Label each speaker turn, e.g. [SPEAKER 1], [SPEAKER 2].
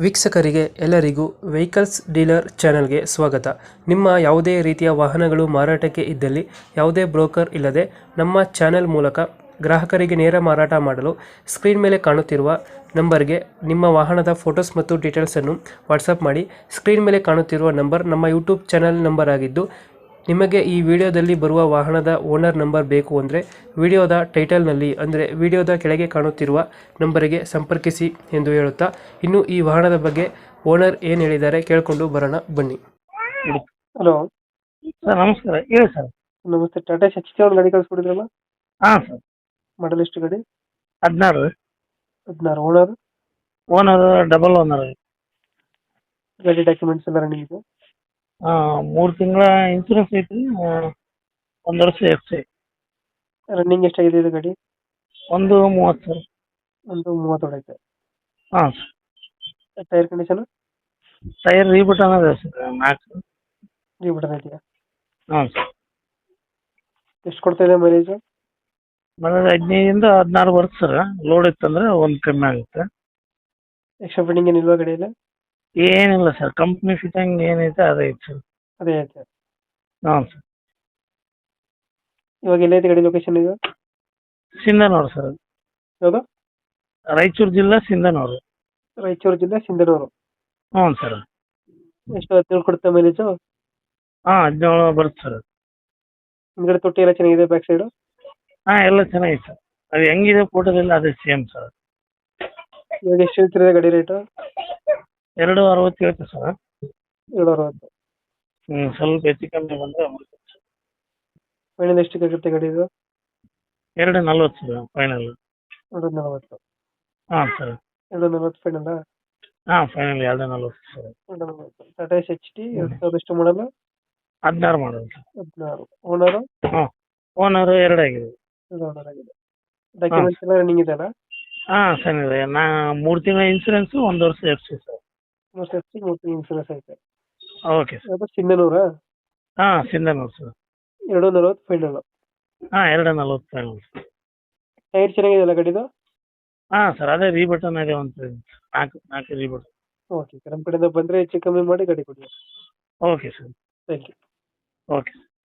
[SPEAKER 1] ವೀಕ್ಷಕರಿಗೆ ಎಲ್ಲರಿಗೂ vehicles dealer ಚಾನೆಲ್ಗೆ ಸ್ವಾಗತ. ನಿಮ್ಮ ಯಾವುದೇ ರೀತಿಯ ವಾಹನಗಳು ಮಾರಾಟಕ್ಕೆ ಇದ್ದಲ್ಲಿ ಯಾವುದೇ ಬ್ರೋಕರ್ ಇಲ್ಲದೆ ನಮ್ಮ ಚಾನೆಲ್ ಮೂಲಕ ಗ್ರಾಹಕರಿಗೆ ನೇರ ಮಾರಾಟ ಮಾಡಲು ಸ್ಕ್ರೀನ್ ಮೇಲೆ ಕಾಣುತ್ತಿರುವ ನಂಬರ್ಗೆ ನಿಮ್ಮ ವಾಹನದ ಫೋಟೋಸ್ ಮತ್ತು ಡೀಟೇಲ್ಸನ್ನು ವಾಟ್ಸಪ್ ಮಾಡಿ. ಸ್ಕ್ರೀನ್ ಮೇಲೆ ಕಾಣುತ್ತಿರುವ ನಂಬರ್ ನಮ್ಮ ಯೂಟ್ಯೂಬ್ ಚಾನೆಲ್ ನಂಬರ್ ಆಗಿದ್ದು, ನಿಮಗೆ ಈ ವಿಡಿಯೋದಲ್ಲಿ ಬರುವ ವಾಹನದ ಓನರ್ ನಂಬರ್ ಬೇಕು ಅಂದರೆ ವಿಡಿಯೋದ ಟೈಟಲ್ನಲ್ಲಿ ಅಂದರೆ ವಿಡಿಯೋದ ಕೆಳಗೆ ಕಾಣುತ್ತಿರುವ ನಂಬರಿಗೆ ಸಂಪರ್ಕಿಸಿ ಎಂದು ಹೇಳುತ್ತಾ, ಇನ್ನು ಈ ವಾಹನದ ಬಗ್ಗೆ ಓನರ್ ಏನು ಹೇಳಿದ್ದಾರೆ ಕೇಳಿಕೊಂಡು ಬರೋಣ ಬನ್ನಿ. ಹಲೋ
[SPEAKER 2] ಸರ್ ನಮಸ್ಕಾರ, ಹೇಳಿ ಸರ್.
[SPEAKER 1] ನಮಸ್ತೆ. ಟಾಟಾ HC ಒಂದು ಗಾಡಿ ಕಳಿಸ್ಕೊಡಿದ್ರಲ್ಲ,
[SPEAKER 2] ಹಾಂ ಸರ್,
[SPEAKER 1] ಮಾಡಲ್ ಎಷ್ಟು ಗಾಡಿ?
[SPEAKER 2] 16
[SPEAKER 1] 16. ಓನರ್?
[SPEAKER 2] Owner double owner.
[SPEAKER 1] ಗಾಡಿ ಡಾಕ್ಯುಮೆಂಟ್ಸ್ ಎಲ್ಲ ರನ್ನಿಂಗ್ ಇದೆ?
[SPEAKER 2] 3 ತಿಂಗಳ ಇನ್ಸೂರೆನ್ಸ್ ಐತಿ, 1 ವರ್ಷ ಎಫ್
[SPEAKER 1] ರನ್ನಿಂಗ್ ಎಷ್ಟಾಗಿದೆ ಇದು ಗಾಡಿ?
[SPEAKER 2] 130 ಸರ್.
[SPEAKER 1] ಒಂದು 30 ಹೊಡೈತೆ.
[SPEAKER 2] ಹಾಂ sir.
[SPEAKER 1] Tyre condition?
[SPEAKER 2] Tyre reboot ಅನ್ನೋದು ಸರ್, 4.
[SPEAKER 1] ರೀಬಟನ್ ಇದೆಯಾ?
[SPEAKER 2] ಹಾಂ ಸರ್.
[SPEAKER 1] ಎಷ್ಟು ಕೊಡ್ತಾ ಇದೆ ಮೈಲೇಜ್?
[SPEAKER 2] ಮನೇಲಿ 15 ಇಂದ 16 ಬರುತ್ತೆ ಸರ್. ಲೋಡ್ ಇತ್ತಂದ್ರೆ 1 ಕಮ್ಮಿ ಆಗುತ್ತೆ.
[SPEAKER 1] ಎಕ್ಸ್ಟ್ರಾ ಫಿಟ್ಟಿಂಗ್ ಏನಿಲ್ವಾ ಗಾಡಿಯಲ್ಲಿ?
[SPEAKER 2] ಏನಿಲ್ಲ ಸರ್, ಕಂಪ್ನಿ ಫಿಟ್ಟಿಂಗ್ ಏನೈತೆ ಅದೇ ಐತೆ ಸರ್.
[SPEAKER 1] ಅದೇ ಐತೆ.
[SPEAKER 2] ಹಾಂ ಸರ್.
[SPEAKER 1] ಇವಾಗ ಎಲ್ಲೈತೆ ಗಾಡಿ ಲೊಕೇಶನ್ ಇದು?
[SPEAKER 2] ಸಿಂಧನೂರು ಸರ್.
[SPEAKER 1] ಯಾವುದು?
[SPEAKER 2] ರಾಯಚೂರು ಜಿಲ್ಲಾ ಸಿಂಧನೂರು.
[SPEAKER 1] ರಾಯಚೂರು ಜಿಲ್ಲೆ ಸಿಂಧನೂರು.
[SPEAKER 2] ಹ್ಞೂ ಸರ್.
[SPEAKER 1] ಎಷ್ಟು 17 ಕೊಡುತ್ತೆ ಮೈಲೇಜು?
[SPEAKER 2] ಹಾಂ 17 ಬರುತ್ತೆ ಸರ್.
[SPEAKER 1] ಹಿಂದ್ಗಡೆ ತೊಟ್ಟಿ ಎಲ್ಲ ಚೆನ್ನಾಗಿದೆ, ಬ್ಯಾಕ್ ಸೈಡು?
[SPEAKER 2] ಹಾಂ ಎಲ್ಲ ಚೆನ್ನಾಗಿದೆ ಸರ್. ಅದು ಹೆಂಗಿದೆ ಫೋಟೋದಲ್ಲಿ ಅದೇ ಸೇಮ್ ಸರ್.
[SPEAKER 1] ಇವಾಗ ಎಷ್ಟು ಹೇಳ್ತಿರೋದು ಗಾಡಿ ರೇಟು?
[SPEAKER 2] 260 ಹೇಳ್ತೀವಿ ಸರ್.
[SPEAKER 1] 260.
[SPEAKER 2] ಸ್ವಲ್ಪ ಹೆಚ್ಚು ಕಮ್ಮಿ ಬಂದರೆ
[SPEAKER 1] ಫೈನಲ್ ಎಷ್ಟಕ್ಕೆ ಆಗುತ್ತೆ ಗಾಡಿ ಇದು?
[SPEAKER 2] 240 ಸರ್ ಫೈನಲ್.
[SPEAKER 1] 240.
[SPEAKER 2] ಹಾಂ ಸರ್.
[SPEAKER 1] 240 ಫೈನಲ್ಲ?
[SPEAKER 2] ಹಾಂ ಫೈನಲ್ 240 ಸರ್.
[SPEAKER 1] 240. ಟಾಟಾ HT 2000 ಎಷ್ಟು ಮಾಡಲ್ಲ?
[SPEAKER 2] 16 ಮಾಡೋದು ಸರ್.
[SPEAKER 1] 16. ಓನರು?
[SPEAKER 2] ಹಾಂ ಓನರು 2 ಆಗಿದೆ.
[SPEAKER 1] 2 ಓನರ್ ಆಗಿದೆ. ಡಾಕ್ಯುಮೆಂಟ್ಸ್ ಎಲ್ಲ ರನ್ನಿಂಗ್ ಇದೆಯಲ್ಲ?
[SPEAKER 2] ಹಾಂ ಚೆನ್ನಾಗಿದೆ. 3 ತಿಂಗಳ ಇನ್ಸೂರೆನ್ಸು, 1 ವರ್ಷ F C sir.
[SPEAKER 1] 3 safety, 3 insurance ಐತೆ.
[SPEAKER 2] Okay sir.
[SPEAKER 1] ಯಾವುದು ಸಿಂಧನೂರಾ?
[SPEAKER 2] ಹಾಂ ಸಿಂಧನೂರು ಸರ್.
[SPEAKER 1] 240 ಫೈನಲ್.
[SPEAKER 2] ಹಾಂ 240 ಫೈನಲ್ ಸರ್.
[SPEAKER 1] ಟೈರ್ ಚೆನ್ನಾಗಿದೆಯಲ್ಲ ಗಾಡಿದು?
[SPEAKER 2] ಹಾಂ ಸರ್, ಅದೇ ರೀಬಟನ್ ಇದೆ ಒಂದು 4 ರೀಬಟನ್.
[SPEAKER 1] ಓಕೆ, ನಮ್ಮ ಕಡೆಯಿಂದ ಬಂದರೆ ಹೆಚ್ಚು ಕಮ್ಮಿ ಮಾಡಿ ಗಾಡಿ ಕೊಡಿ.
[SPEAKER 2] Okay sir.
[SPEAKER 1] Thank you.
[SPEAKER 2] Okay.